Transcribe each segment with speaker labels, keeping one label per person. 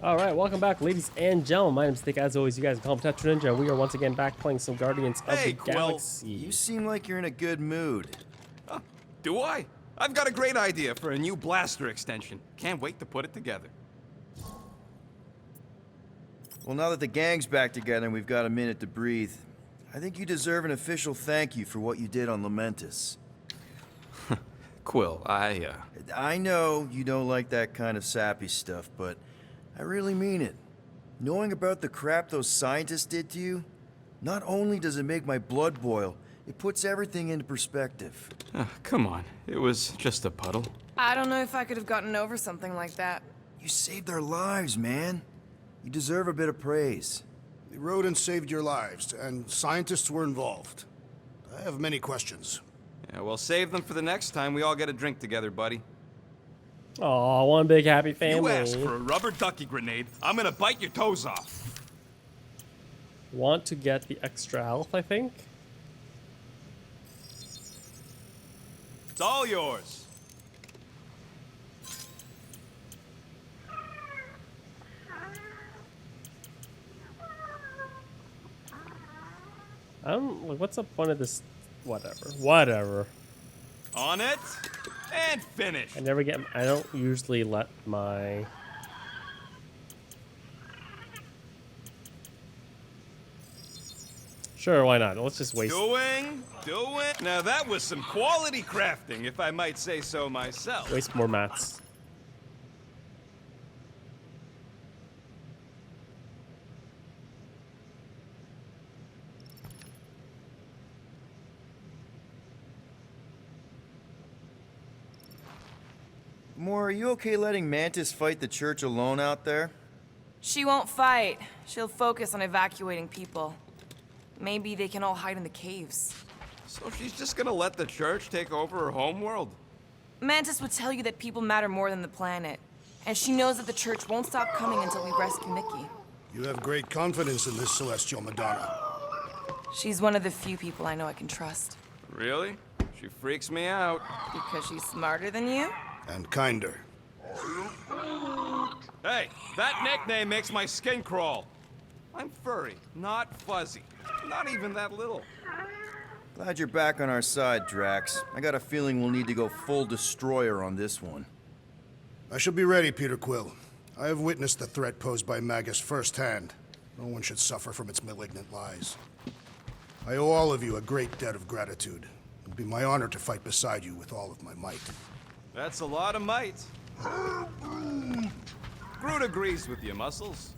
Speaker 1: All right, welcome back, ladies and gentlemen. My name's Nick. As always, you guys can call me Tetra Ninja. We are once again back playing some Guardians of
Speaker 2: Hey,
Speaker 1: the
Speaker 2: Quill.
Speaker 1: Galaxy.
Speaker 3: You seem like you're in a good mood.
Speaker 2: Do I? I've got a great idea for a new blaster extension. Can't wait to put it together.
Speaker 3: Well, now that the gang's back together and we've got a minute to breathe, I think you deserve an official thank you for what you did on Lamentus.
Speaker 2: Quill,
Speaker 3: I know you don't like that kind of sappy stuff, but I really mean it. Knowing about the crap those scientists did to you, not only does it make my blood boil, it puts everything into perspective.
Speaker 2: come on. It was just a puddle.
Speaker 4: I don't know if I could have gotten over something like that.
Speaker 3: You saved our lives, man. You deserve a bit of praise.
Speaker 5: We rode and saved your lives, and scientists were involved. I have many questions.
Speaker 2: Yeah, well, save them for the next time we all get a drink together, buddy.
Speaker 1: Aw, one big happy family.
Speaker 2: You ask for a rubber ducky grenade, I'm gonna bite your toes off.
Speaker 1: Want to get the extra health, I think.
Speaker 2: It's all yours.
Speaker 1: Like, what's the point of this? Whatever.
Speaker 2: On it, and finish.
Speaker 1: I don't usually let my... Sure, why not? Let's just waste...
Speaker 2: Doing. Now that was some quality crafting, if I might say so myself.
Speaker 1: Waste more mats.
Speaker 3: Moore, are you okay letting Mantis fight the church alone out there?
Speaker 4: She won't fight. She'll focus on evacuating people. Maybe they can all hide in the caves.
Speaker 2: So she's just gonna let the church take over her homeworld?
Speaker 4: Mantis would tell you that people matter more than the planet. And she knows that the church won't stop coming until we rescue Mickey.
Speaker 5: You have great confidence in this celestial Madonna.
Speaker 4: She's one of the few people I know I can trust.
Speaker 2: Really? She freaks me out.
Speaker 4: Because she's smarter than you?
Speaker 5: And kinder.
Speaker 2: Hey, that nickname makes my skin crawl. I'm furry, not fuzzy. Not even that little.
Speaker 3: Glad you're back on our side, Drax. I got a feeling we'll need to go full destroyer on this one.
Speaker 5: I shall be ready, Peter Quill. I have witnessed the threat posed by Magus firsthand. No one should suffer from its malignant lies. I owe all of you a great debt of gratitude. It would be my honor to fight beside you with all of my might.
Speaker 2: That's a lot of might. Groot agrees with you, Muscles.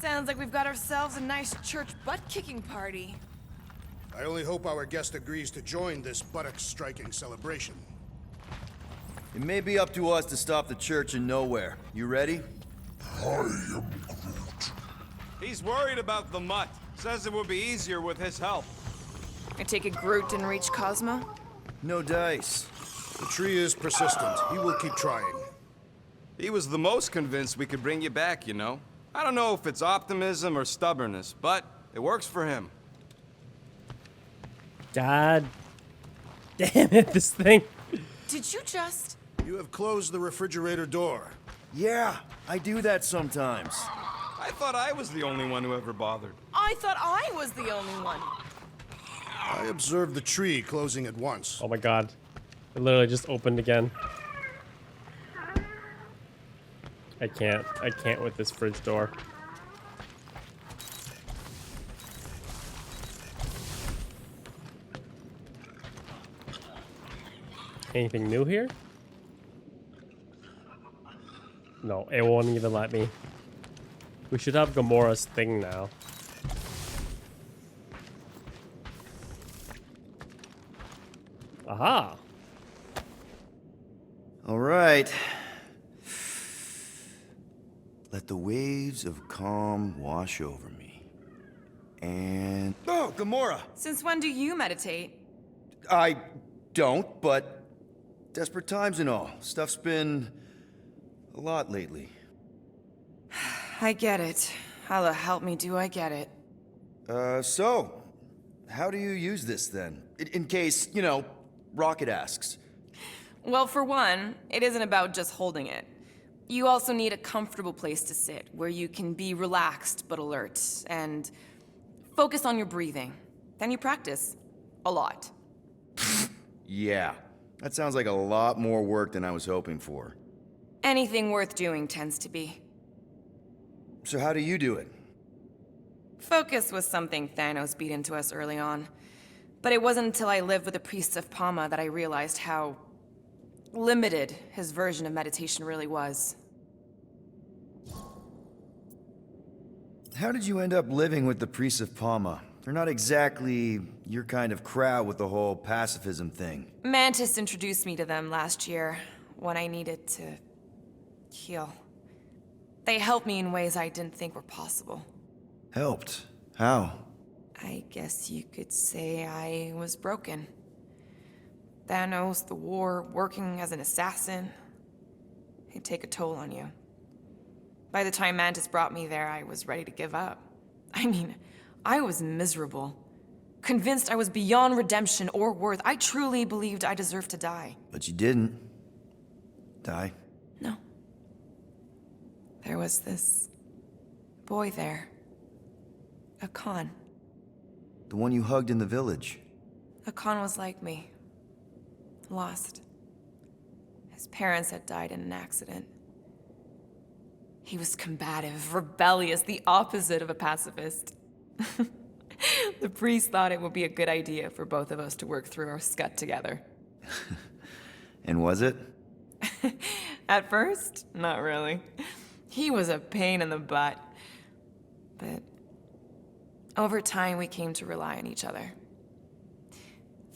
Speaker 4: Sounds like we've got ourselves a nice church butt-kicking party.
Speaker 5: I only hope our guest agrees to join this buttocks-striking celebration.
Speaker 3: It may be up to us to stop the church in nowhere. You ready?
Speaker 2: He's worried about the mutt. Says it would be easier with his help.
Speaker 4: I take it Groot didn't reach Cosmo?
Speaker 3: No dice.
Speaker 5: The tree is persistent. He will keep trying.
Speaker 2: He was the most convinced we could bring you back, you know? I don't know if it's optimism or stubbornness, but it works for him.
Speaker 1: God damn it, this thing.
Speaker 4: Did you just...
Speaker 5: You have closed the refrigerator door.
Speaker 3: Yeah, I do that sometimes.
Speaker 2: I thought I was the only one who ever bothered.
Speaker 4: I thought I was the only one.
Speaker 5: I observed the tree closing at once.
Speaker 1: Oh my god. It literally just opened again. I can't with this fridge door. Anything new here? No, it won't even let me. We should have Gamora's thing now. Aha!
Speaker 3: All right. Let the waves of calm wash over me. And... Oh, Gamora!
Speaker 4: Since when do you meditate?
Speaker 3: I don't, but desperate times and all. Stuff's been a lot lately.
Speaker 4: I get it. How the help me do I get it?
Speaker 3: So, how do you use this then? In case, you know, Rocket asks.
Speaker 4: Well, for one, it isn't about just holding it. You also need a comfortable place to sit, where you can be relaxed but alert, and focus on your breathing. Then you practice. A lot.
Speaker 3: Yeah, that sounds like a lot more work than I was hoping for.
Speaker 4: Anything worth doing tends to be.
Speaker 3: So how do you do it?
Speaker 4: Focus was something Thanos beat into us early on. But it wasn't until I lived with the priests of Palma that I realized how limited his version of meditation really was.
Speaker 3: How did you end up living with the priests of Palma? They're not exactly your kind of crowd with the whole pacifism thing.
Speaker 4: Mantis introduced me to them last year when I needed to heal. They helped me in ways I didn't think were possible.
Speaker 3: Helped? How?
Speaker 4: I guess you could say I was broken. Thanos, the war, working as an assassin, it'd take a toll on you. By the time Mantis brought me there, I was ready to give up. I mean, I was miserable. Convinced I was beyond redemption or worth. I truly believed I deserved to die.
Speaker 3: But you didn't. Die?
Speaker 4: No. There was this boy there. A Khan.
Speaker 3: The one you hugged in the village.
Speaker 4: A Khan was like me. Lost. His parents had died in an accident. He was combative, rebellious, the opposite of a pacifist. The priest thought it would be a good idea for both of us to work through our scut together.
Speaker 3: And was it?
Speaker 4: At first, not really. He was a pain in the butt. But over time, we came to rely on each other.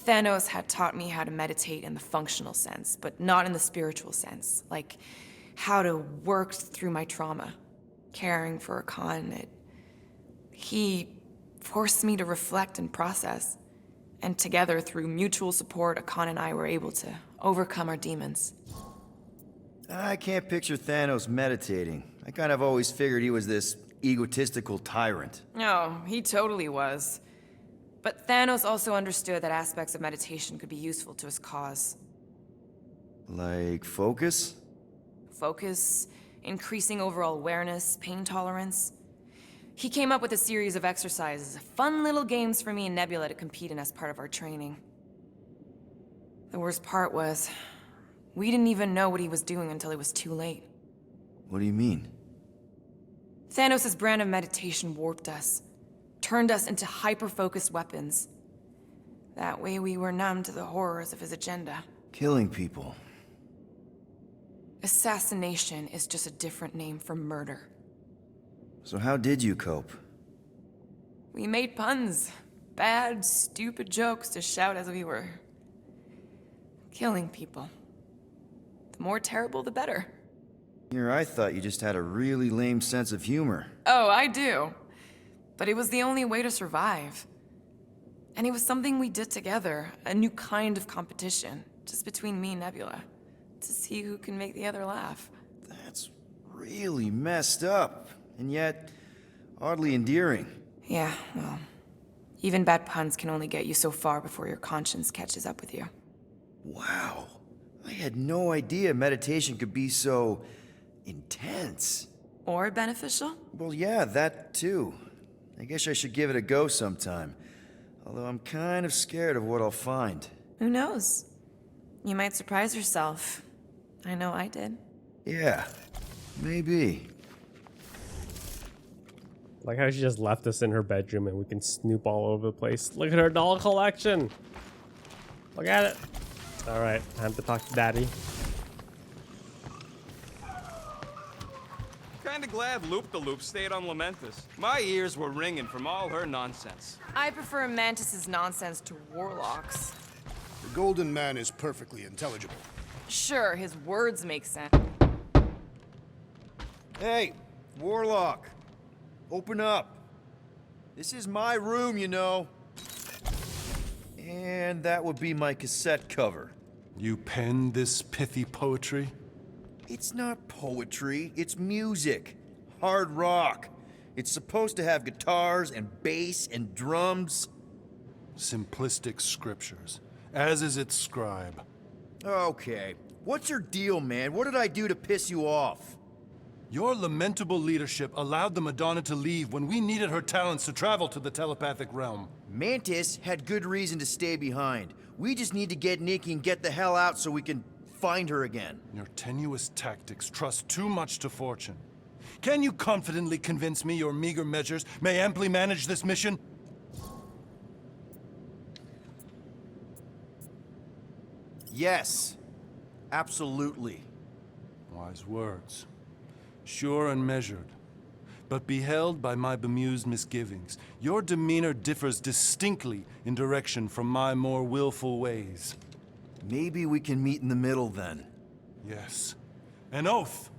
Speaker 4: Thanos had taught me how to meditate in the functional sense, but not in the spiritual sense. Like how to work through my trauma. Caring for a Khan, he forced me to reflect and process. And together, through mutual support, Khan and I were able to overcome our demons.
Speaker 3: I can't picture Thanos meditating. I kind of always figured he was this egotistical tyrant.
Speaker 4: No, he totally was. But Thanos also understood that aspects of meditation could be useful to his cause.
Speaker 3: Like focus?
Speaker 4: Focus, increasing overall awareness, pain tolerance. He came up with a series of exercises, fun little games for me and Nebula to compete in as part of our training. The worst part was, we didn't even know what he was doing until it was too late.
Speaker 3: What do you mean?
Speaker 4: Thanos' brand of meditation warped us, turned us into hyper-focused weapons. That way we were numb to the horrors of his agenda.
Speaker 3: Killing people.
Speaker 4: Assassination is just a different name for murder.
Speaker 3: So how did you cope?
Speaker 4: We made puns. Bad, stupid jokes to shout as we were killing people. The more terrible, the better.
Speaker 3: Here I thought you just had a really lame sense of humor.
Speaker 4: Oh, I do. But it was the only way to survive. And it was something we did together, a new kind of competition, just between me and Nebula, to see who can make the other laugh.
Speaker 3: That's really messed up, and yet oddly endearing.
Speaker 4: Yeah, well, even bad puns can only get you so far before your conscience catches up with you.
Speaker 3: Wow. I had no idea meditation could be so intense.
Speaker 4: Or beneficial?
Speaker 3: Well, yeah, that too. I guess I should give it a go sometime. Although I'm kind of scared of what I'll find.
Speaker 4: Who knows? You might surprise yourself. I know I did.
Speaker 3: Yeah, maybe.
Speaker 1: Like how she just left us in her bedroom and we can snoop all over the place. Look at her doll collection. Look at it. All right, time to talk to Daddy.
Speaker 2: Kinda glad Loop-the-Loop stayed on Lamentus. My ears were ringing from all her nonsense.
Speaker 4: I prefer Mantis's nonsense to Warlock's.
Speaker 5: The Golden Man is perfectly intelligible.
Speaker 4: Sure, his words make sense.
Speaker 3: Hey, Warlock. Open up. This is my room, you know. And that would be my cassette cover.
Speaker 6: You penned this pithy poetry?
Speaker 3: It's not poetry, it's music. Hard rock. It's supposed to have guitars and bass and drums.
Speaker 6: Simplistic scriptures, as is its scribe.
Speaker 3: Okay. What's your deal, man? What did I do to piss you off?
Speaker 6: Your lamentable leadership allowed the Madonna to leave when we needed her talents to travel to the telepathic realm.
Speaker 3: Mantis had good reason to stay behind. We just need to get Nikki and get the hell out so we can find her again.
Speaker 6: Your tenuous tactics trust too much to fortune. Can you confidently convince me your meager measures may amply manage this mission?
Speaker 3: Yes, absolutely.
Speaker 6: Wise words. Sure and measured. But beheld by my bemused misgivings, your demeanor differs distinctly in direction from my more willful ways.
Speaker 3: Maybe we can meet in the middle then.
Speaker 6: Yes. An oath.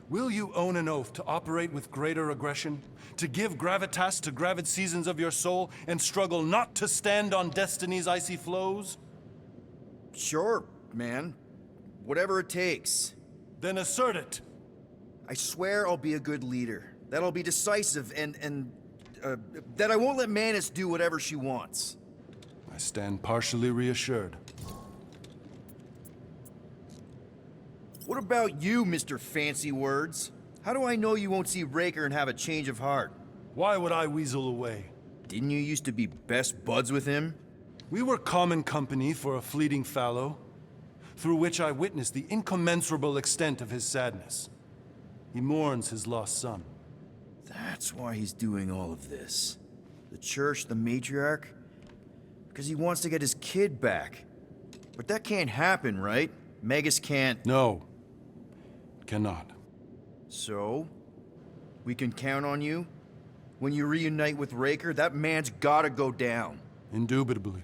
Speaker 6: Will you own an oath to operate with greater aggression? To give gravitas to gravid seasons of your soul and struggle not to stand on destiny's icy flows?
Speaker 3: Sure, man. Whatever it takes.
Speaker 6: Then assert it.
Speaker 3: I swear I'll be a good leader. That I'll be decisive and that I won't let Mantis do whatever she wants.
Speaker 6: I stand partially reassured.
Speaker 3: What about you, Mr. Fancy Words? How do I know you won't see Raker and have a change of heart?
Speaker 6: Why would I weasel away?
Speaker 3: Didn't you used to be best buds with him?
Speaker 6: We were common company for a fleeting fallow, through which I witnessed the incommensurable extent of his sadness. He mourns his lost son.
Speaker 3: That's why he's doing all of this. The church, the matriarch? Because he wants to get his kid back. But that can't happen, right? Magus can't...
Speaker 6: No. Cannot.
Speaker 3: So? We can count on you? When you reunite with Raker, that man's gotta go down.
Speaker 6: Indubitably.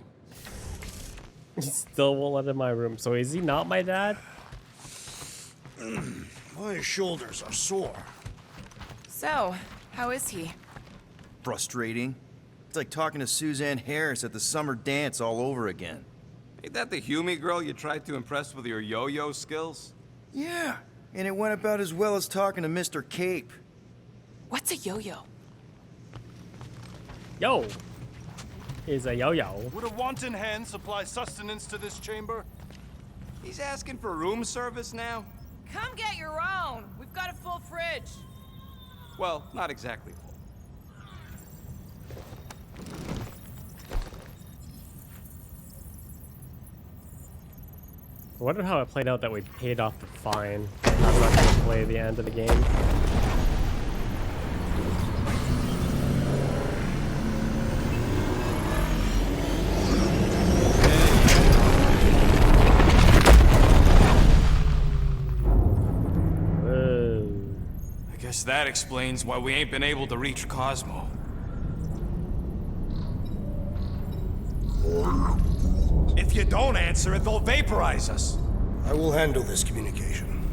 Speaker 1: He still won't let in my room. So is he not my dad?
Speaker 5: My shoulders are sore.
Speaker 4: So, how is he?
Speaker 3: Frustrating. It's like talking to Suzanne Harris at the summer dance all over again.
Speaker 2: Ain't that the Hume girl you tried to impress with your yo-yo skills?
Speaker 3: Yeah, and it went about as well as talking to Mr. Cape.
Speaker 4: What's a yo-yo?
Speaker 1: Yo. Is a yo-yo.
Speaker 6: Would a wanton hand supply sustenance to this chamber?
Speaker 2: He's asking for room service now?
Speaker 7: Come get your own. We've got a full fridge.
Speaker 2: Well, not exactly full.
Speaker 1: I wonder how it played out that we paid off the fine. I'm not going to play the end of the game.
Speaker 2: I guess that explains why we ain't been able to reach Cosmo. If you don't answer it, they'll vaporize us.
Speaker 5: I will handle this communication.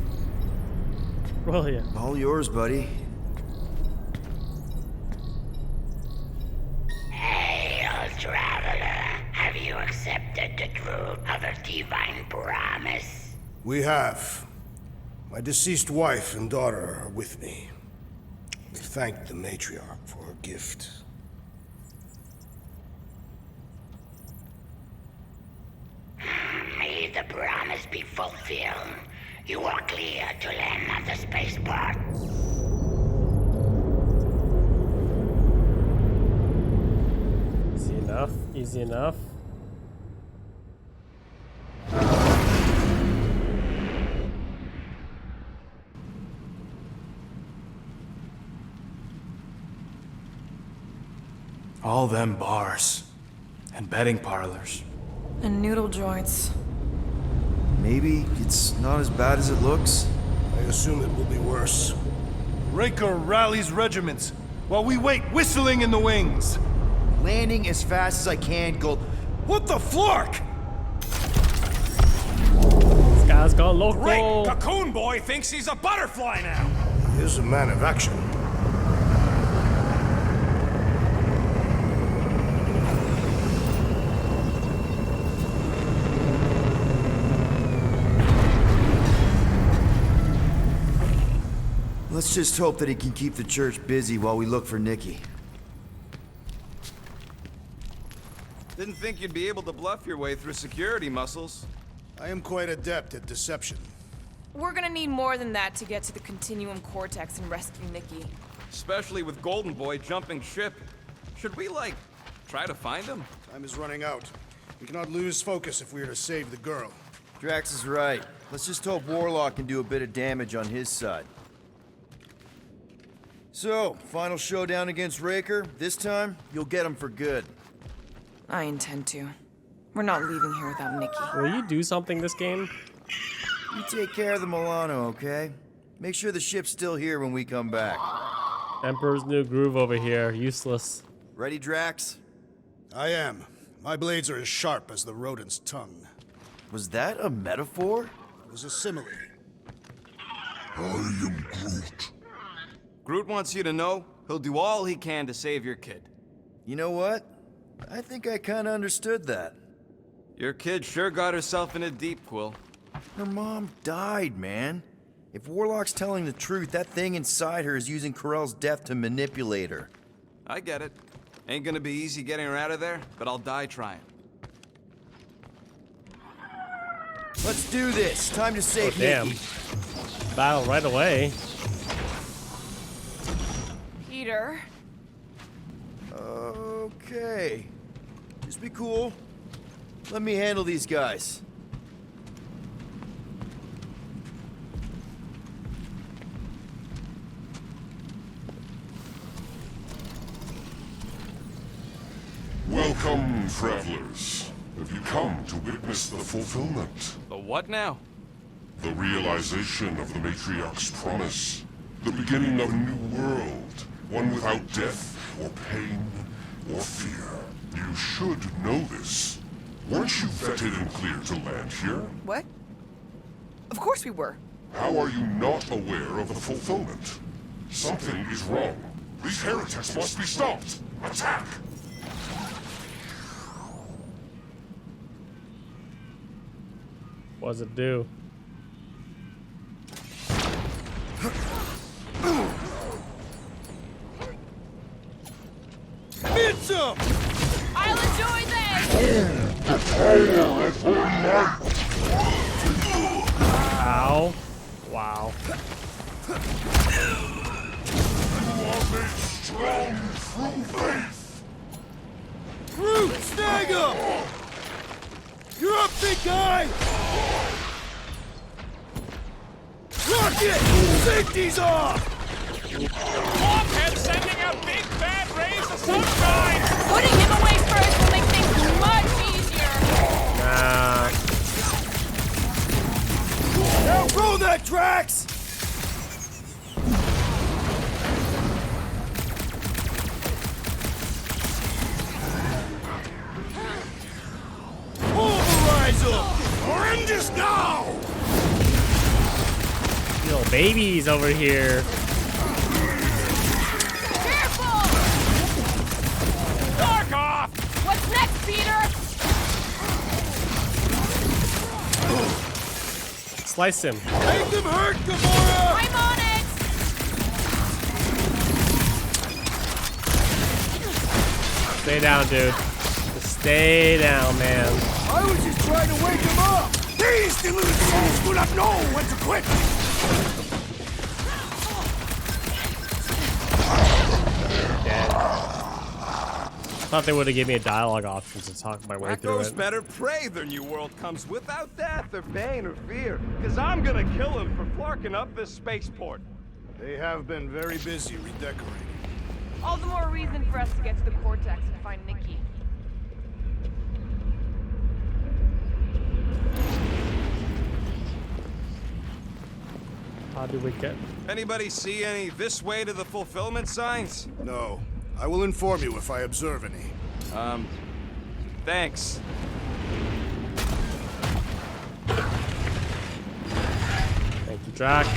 Speaker 1: Well, yeah.
Speaker 3: All yours, buddy.
Speaker 8: Hail, traveler. Have you accepted the truth of a divine promise?
Speaker 5: We have. My deceased wife and daughter are with me. We thank the matriarch for her gift.
Speaker 8: May the promise be fulfilled. You are clear to land at the spaceport.
Speaker 1: Easy enough. Easy enough.
Speaker 2: All them bars and betting parlors.
Speaker 4: And noodle joints.
Speaker 3: Maybe it's not as bad as it looks.
Speaker 5: I assume it will be worse.
Speaker 6: Raker rallies regiments, while we wait whistling in the wings.
Speaker 3: Landing as fast as I can, go... What the flark?
Speaker 1: This guy's gone loco.
Speaker 2: Great! Raccoon boy thinks he's a butterfly now!
Speaker 5: He is a man of action.
Speaker 3: Let's just hope that he can keep the church busy while we look for Nikki.
Speaker 2: Didn't think you'd be able to bluff your way through security muscles.
Speaker 5: I am quite adept at deception.
Speaker 4: We're gonna need more than that to get to the Continuum Cortex and rescue Nikki.
Speaker 2: Especially with Golden Boy jumping ship. Should we, like, try to find him?
Speaker 5: Time is running out. We cannot lose focus if we are to save the girl.
Speaker 3: Drax is right. Let's just hope Warlock can do a bit of damage on his side. So, final showdown against Raker. This time, you'll get him for good.
Speaker 4: I intend to. We're not leaving here without Nikki.
Speaker 1: Will you do something this game?
Speaker 3: You take care of the Milano, okay? Make sure the ship's still here when we come back.
Speaker 1: Emperor's New Groove over here. Useless.
Speaker 3: Ready, Drax?
Speaker 5: I am. My blades are as sharp as the rodent's tongue.
Speaker 3: Was that a metaphor?
Speaker 5: It was a simile.
Speaker 9: I am Groot.
Speaker 2: Groot wants you to know he'll do all he can to save your kid.
Speaker 3: You know what? I think I kinda understood that.
Speaker 2: Your kid sure got herself in a deep, Quill.
Speaker 3: Her mom died, man. If Warlock's telling the truth, that thing inside her is using Corell's death to manipulate her.
Speaker 2: I get it. Ain't gonna be easy getting her out of there, but I'll die trying.
Speaker 3: Let's do this. Time to save
Speaker 1: Damn.
Speaker 3: Nikki.
Speaker 1: Battle right away.
Speaker 4: Peter.
Speaker 3: Okay. Just be cool. Let me handle these guys.
Speaker 9: Welcome, travelers. Have you come to witness the fulfillment?
Speaker 2: The what now?
Speaker 9: The realization of the Matriarch's promise. The beginning of a new world. One without death, or pain, or fear. You should know this. Weren't you vetted and cleared to land here?
Speaker 4: What? Of course we were.
Speaker 9: How are you not aware of the fulfillment? Something is wrong. These heretics must be stopped. Attack!
Speaker 1: What does it do?
Speaker 3: Some!
Speaker 7: I'll enjoy this!
Speaker 1: Ow. Wow.
Speaker 9: Strong through faith!
Speaker 3: Groot, snag him! You're up, big guy! Rocket! Safety's off!
Speaker 10: Blockhead sending out big bad rays of sunshine!
Speaker 7: Putting him away first will make things much easier!
Speaker 1: Nah.
Speaker 3: Now roll that, Drax! Pulverize him! Horrendous now!
Speaker 1: Little babies over here.
Speaker 7: Careful!
Speaker 10: Dark off!
Speaker 7: What's next, Peter?
Speaker 1: Slice him.
Speaker 3: Make them hurt, Gamora!
Speaker 7: I'm on it!
Speaker 1: Stay down, dude. Just stay down, man.
Speaker 3: I was just trying to wake him up!
Speaker 5: These deluded souls do not know when to quit!
Speaker 1: Dead. Thought they would have given me a dialogue option to talk my way through
Speaker 2: Raccoon's
Speaker 1: it.
Speaker 2: better pray their new world comes without death or pain or fear. Cause I'm gonna kill him for flarking up this spaceport.
Speaker 5: They have been very busy redecorating.
Speaker 4: All the more reason for us to get to the Cortex and find Nikki.
Speaker 1: How do we get?
Speaker 2: Anybody see any this way to the fulfillment signs?
Speaker 5: No. I will inform you if I observe any.
Speaker 2: Thanks.
Speaker 1: Thank you, Drax.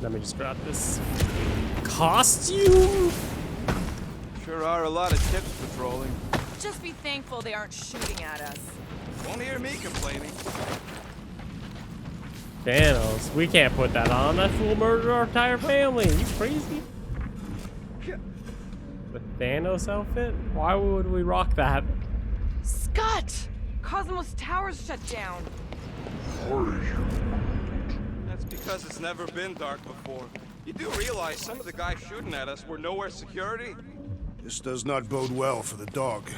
Speaker 1: Let me just grab this costume.
Speaker 2: Sure are a lot of tips patrolling.
Speaker 4: Just be thankful they aren't shooting at us.
Speaker 2: Won't hear me complaining.
Speaker 1: Thanos, we can't put that on. That fool murdered our entire family. You crazy? The Thanos outfit? Why would we rock that?
Speaker 4: Scott! Cosmos Tower's shut down.
Speaker 2: That's because it's never been dark before. You do realize some of the guys shooting at us were nowhere security?
Speaker 5: This does not bode well for the dog.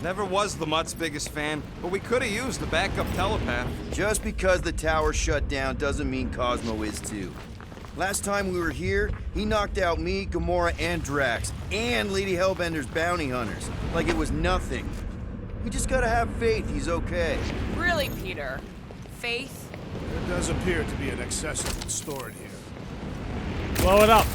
Speaker 2: Never was the Mutt's biggest fan, but we could have used a backup telepath.
Speaker 3: Just because the tower shut down doesn't mean Cosmo is too. Last time we were here, he knocked out me, Gamora, and Drax, and Lady Hellbender's bounty hunters, like it was nothing. We just gotta have faith he's okay.
Speaker 4: Really, Peter? Faith?
Speaker 5: There does appear to be an accessory stored here.
Speaker 1: Blow it up.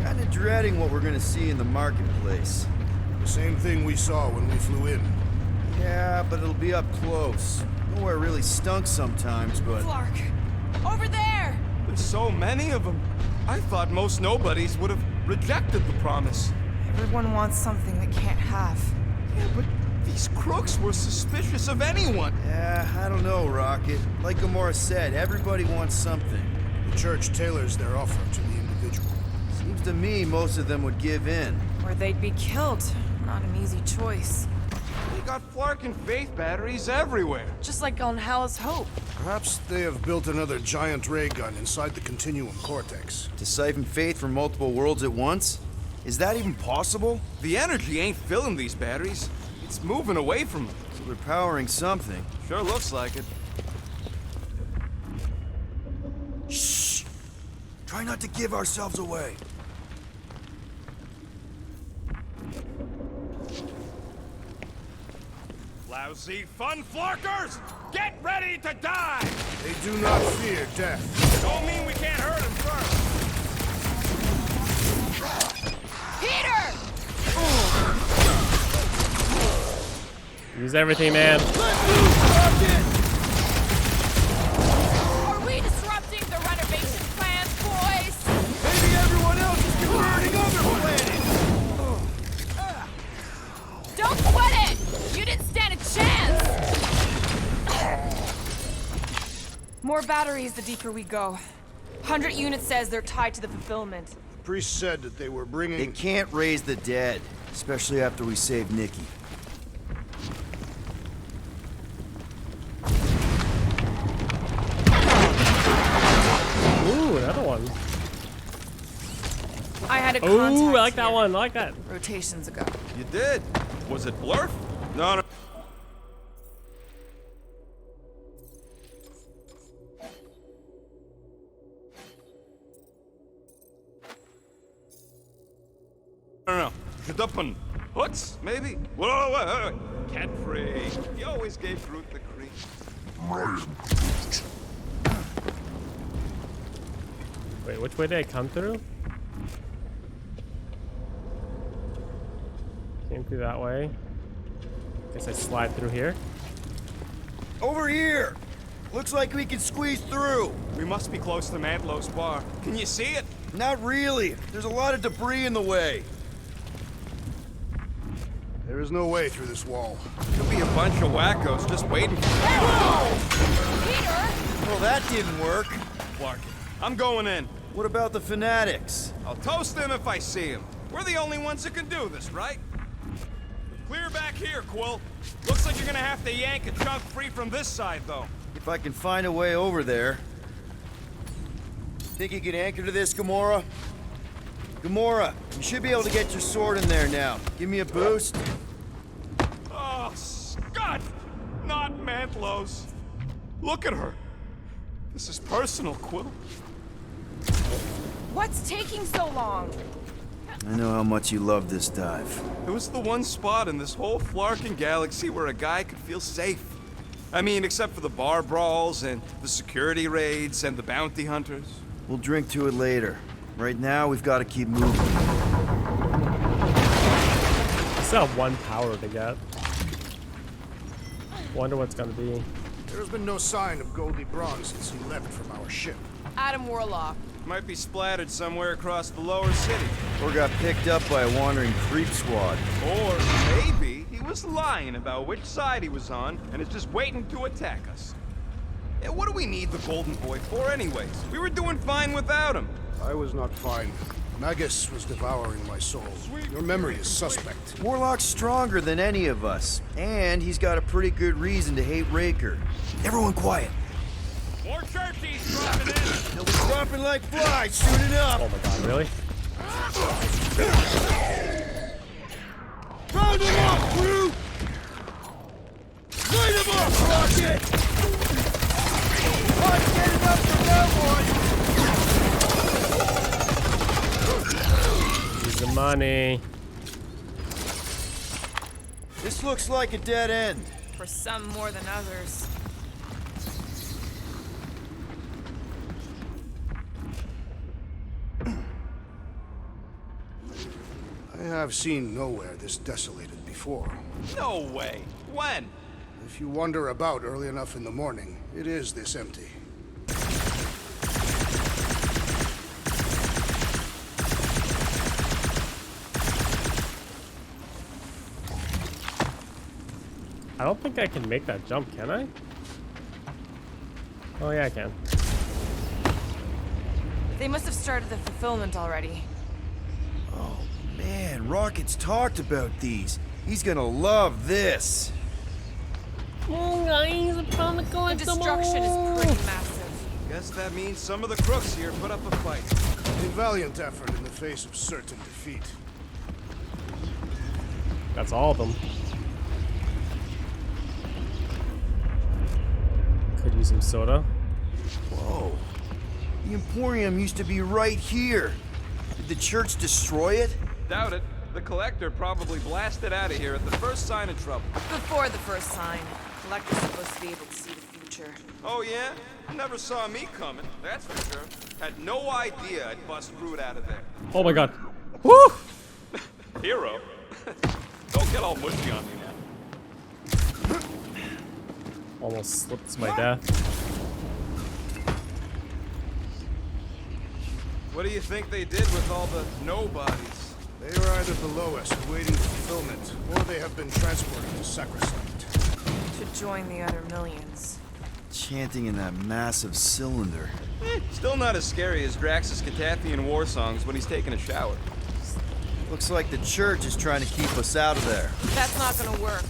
Speaker 3: Kinda dreading what we're gonna see in the marketplace.
Speaker 5: The same thing we saw when we flew in.
Speaker 3: Yeah, but it'll be up close. Nowhere really stunk sometimes, but...
Speaker 4: Clark! Over there!
Speaker 2: There's so many of them. I thought most nobodies would have rejected the promise.
Speaker 4: Everyone wants something they can't have.
Speaker 2: Yeah, but these crooks were suspicious of anyone.
Speaker 3: Yeah, I don't know, Rocket. Like Gamora said, everybody wants something.
Speaker 5: The church tailors their offer to the individual.
Speaker 3: Seems to me most of them would give in.
Speaker 4: Or they'd be killed. Not an easy choice.
Speaker 2: They got Flark and Faith batteries everywhere.
Speaker 4: Just like on Hala's Hope.
Speaker 5: Perhaps they have built another giant ray gun inside the continuum cortex.
Speaker 3: To siphon faith from multiple worlds at once? Is that even possible?
Speaker 2: The energy ain't filling these batteries. It's moving away from them.
Speaker 3: So they're powering something.
Speaker 2: Sure looks like it.
Speaker 3: Shh! Try not to give ourselves away.
Speaker 10: Lousy fun flarkers! Get ready to die!
Speaker 5: They do not fear death.
Speaker 10: Don't mean we can't hurt them first.
Speaker 4: Peter!
Speaker 1: Use everything, man.
Speaker 7: Are we disrupting the renovation plans, boys?
Speaker 3: Maybe everyone else is converting other planets!
Speaker 7: Don't sweat it! You didn't stand a chance!
Speaker 4: More batteries the deeper we go. 100 units says they're tied to the fulfillment.
Speaker 5: The priest said that they were bringing...
Speaker 3: They can't raise the dead, especially after we save Nikki.
Speaker 1: Ooh, another one.
Speaker 4: I had a contact
Speaker 1: Ooh, I like that
Speaker 4: here
Speaker 1: one. I like that.
Speaker 4: rotations ago.
Speaker 2: You did. Was it Blurf? No, no. No. Shadupun. Hoots, maybe? Whoa, wait. Cat free. He always gave Groot the creep.
Speaker 1: Wait, which way did I come through? Came through that way. Guess I slide through here.
Speaker 3: Over here! Looks like we can squeeze through.
Speaker 2: We must be close to Mantlow's bar. Can you see it?
Speaker 3: Not really. There's a lot of debris in the way.
Speaker 5: There is no way through this wall.
Speaker 2: Could be a bunch of wackos just waiting for
Speaker 7: Peter!
Speaker 3: Well, that didn't work.
Speaker 2: Clark. I'm going in.
Speaker 3: What about the fanatics?
Speaker 2: I'll toast them if I see them. We're the only ones that can do this, right? Clear back here, Quill. Looks like you're gonna have to yank a chunk free from this side, though.
Speaker 3: If I can find a way over there. Think you can anchor to this, Gamora? Gamora, you should be able to get your sword in there now. Give me a boost.
Speaker 2: Oh, Scott! Not Mantlow's. Look at her. This is personal, Quill.
Speaker 4: What's taking so long?
Speaker 3: I know how much you love this dive.
Speaker 2: It was the one spot in this whole Flarkin galaxy where a guy could feel safe. I mean, except for the bar brawls and the security raids and the bounty hunters.
Speaker 3: We'll drink to it later. Right now, we've got to keep moving.
Speaker 1: Still have one power to get. Wonder what's gonna be.
Speaker 5: There has been no sign of Goldie Braun since he left from our ship.
Speaker 7: Adam Warlock.
Speaker 2: Might be splattered somewhere across the lower city.
Speaker 3: Or got picked up by a wandering creep squad.
Speaker 2: Or maybe he was lying about which side he was on and is just waiting to attack us. Yeah, what do we need the Golden Boy for anyways? We were doing fine without him.
Speaker 5: I was not fine. Magus was devouring my soul. Your memory is suspect.
Speaker 3: Warlock's stronger than any of us, and he's got a pretty good reason to hate Raker. Everyone quiet.
Speaker 10: More churchies dropping in.
Speaker 3: They'll be dropping like flies soon enough.
Speaker 1: Oh my god, really?
Speaker 3: Round him up, Groot! Light him up, Rocket! Let's get it up for that one!
Speaker 1: Use the money.
Speaker 3: This looks like a dead end.
Speaker 4: For some more than others.
Speaker 5: I have seen nowhere this desolated before.
Speaker 2: No way. When?
Speaker 5: If you wander about early enough in the morning, it is this empty.
Speaker 1: I don't think I can make that jump, can I? Oh yeah, I can.
Speaker 4: They must have started the fulfillment already.
Speaker 3: Oh man, Rocket's talked about these. He's gonna love this.
Speaker 1: Oh guys, I'm trying to
Speaker 4: The
Speaker 1: collect them
Speaker 4: destruction
Speaker 1: all.
Speaker 4: is pretty massive.
Speaker 2: Guess that means some of the crooks here put up a fight.
Speaker 5: A valiant effort in the face of certain defeat.
Speaker 1: That's all of them. Could use some soda.
Speaker 3: Whoa. The Emporium used to be right here. Did the church destroy it?
Speaker 2: Doubt it. The Collector probably blasted out of here at the first sign of trouble.
Speaker 4: Before the first sign, Collector's supposed to be able to see the future.
Speaker 2: Oh yeah? Never saw me coming, that's for sure. Had no idea I'd bust Groot out of there.
Speaker 1: Oh my god. Woo!
Speaker 2: Hero? Don't get all mushy on me now.
Speaker 1: Almost slipped to my death.
Speaker 2: What do you think they did with all the nobodies?
Speaker 5: They are either below us awaiting fulfillment, or they have been transported to Sacrosanct.
Speaker 4: To join the other millions.
Speaker 3: Chanting in that massive cylinder.
Speaker 2: Still not as scary as Drax's Catathian war songs when he's taking a shower.
Speaker 3: Looks like the church is trying to keep us out of there.
Speaker 4: That's not gonna work.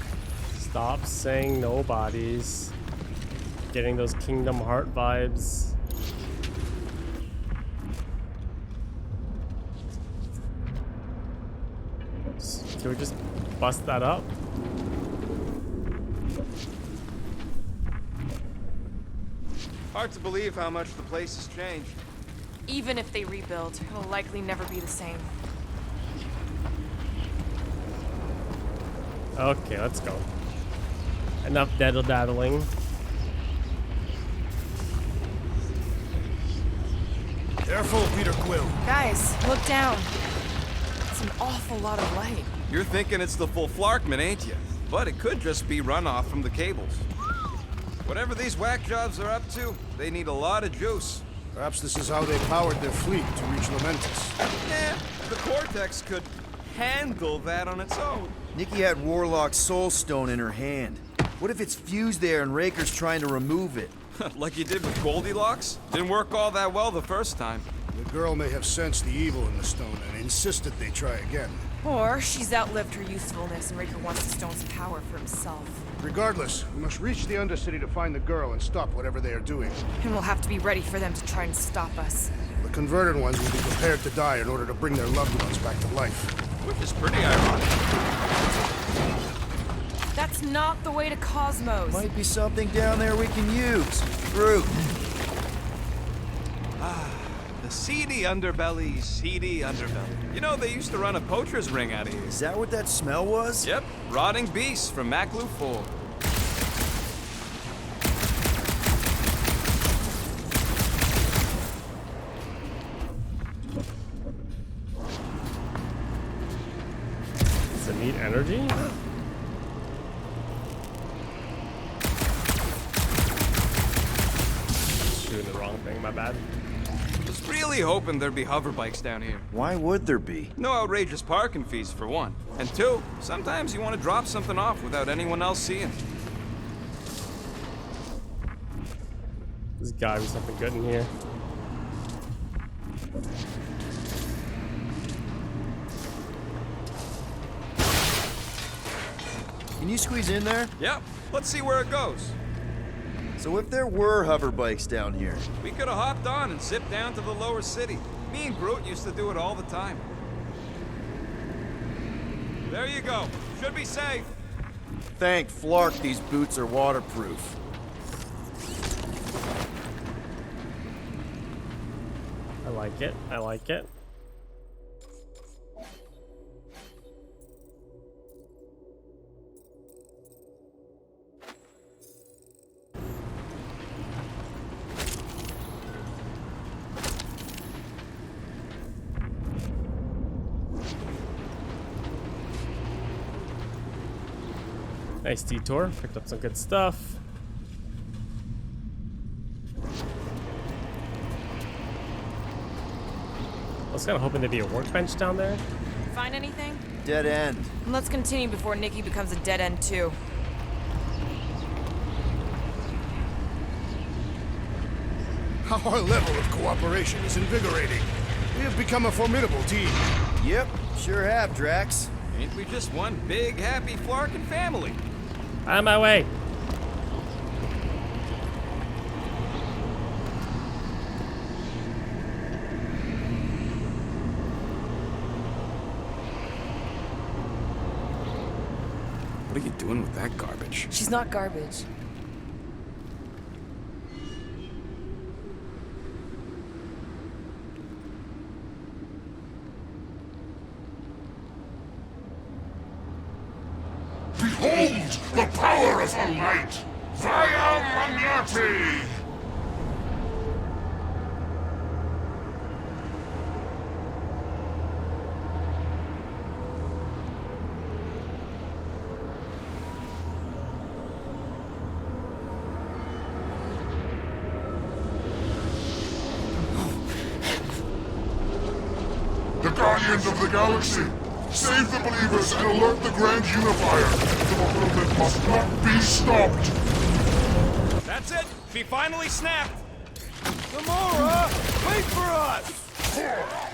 Speaker 1: Stop saying nobodies. Getting those Kingdom Heart vibes. Can we just bust that up?
Speaker 2: Hard to believe how much the place has changed.
Speaker 4: Even if they rebuild, it'll likely never be the same.
Speaker 1: Okay, let's go. Enough daddle-daddling.
Speaker 5: Careful, Peter Quill.
Speaker 4: Guys, look down. It's an awful lot of light.
Speaker 2: You're thinking it's the full Flarkman, ain't you? But it could just be runoff from the cables. Whatever these whack jobs are up to, they need a lot of juice.
Speaker 5: Perhaps this is how they powered their fleet to reach Lamentus.
Speaker 2: Yeah, the Cortex could handle that on its own.
Speaker 3: Nikki had Warlock's soul stone in her hand. What if it's fused there and Raker's trying to remove it?
Speaker 2: Like you did with Goldilocks? Didn't work all that well the first time.
Speaker 5: The girl may have sensed the evil in the stone and insisted they try again.
Speaker 4: Or she's outlived her usefulness and Raker wants the stone's power for himself.
Speaker 5: Regardless, we must reach the undercity to find the girl and stop whatever they are doing.
Speaker 4: And we'll have to be ready for them to try and stop us.
Speaker 5: The converted ones will be prepared to die in order to bring their loved ones back to life.
Speaker 2: Which is pretty ironic.
Speaker 4: That's not the way to Cosmos.
Speaker 3: Might be something down there we can use. Groot.
Speaker 2: The seedy underbelly, seedy underbelly. You know, they used to run a poacher's ring out of here.
Speaker 3: Is that what that smell was?
Speaker 2: Yep, rotting beasts from Maclu 4.
Speaker 1: Does it need energy? Shooting the wrong thing, my bad.
Speaker 2: Was really hoping there'd be hover bikes down here.
Speaker 3: Why would there be?
Speaker 2: No outrageous parking fees, for one. And two, sometimes you want to drop something off without anyone else seeing.
Speaker 1: There's gotta be something good in here.
Speaker 3: Can you squeeze in there?
Speaker 2: Yep, let's see where it goes.
Speaker 3: So if there were hover bikes down here,
Speaker 2: We could have hopped on and zipped down to the lower city. Me and Groot used to do it all the time. There you go. Should be safe.
Speaker 3: thank Flark these boots are waterproof.
Speaker 1: I like it. I like it. Nice detour. Picked up some good stuff. I was kind of hoping there'd be a workbench down there.
Speaker 4: Find anything?
Speaker 3: Dead end.
Speaker 4: Let's continue before Nikki becomes a dead end too.
Speaker 5: Our level of cooperation is invigorating. We have become a formidable team.
Speaker 3: Yep, sure have, Drax.
Speaker 2: Ain't we just one big, happy Flarkin family?
Speaker 1: Out of my way.
Speaker 2: What are you doing with that garbage?
Speaker 4: She's not garbage.
Speaker 9: Behold the power of the light! Via Magnati! The Guardians of the Galaxy! Save the believers and alert the Grand Unifier! The movement must not be stopped!
Speaker 2: That's it! She finally snapped! Gamora! Wait for us!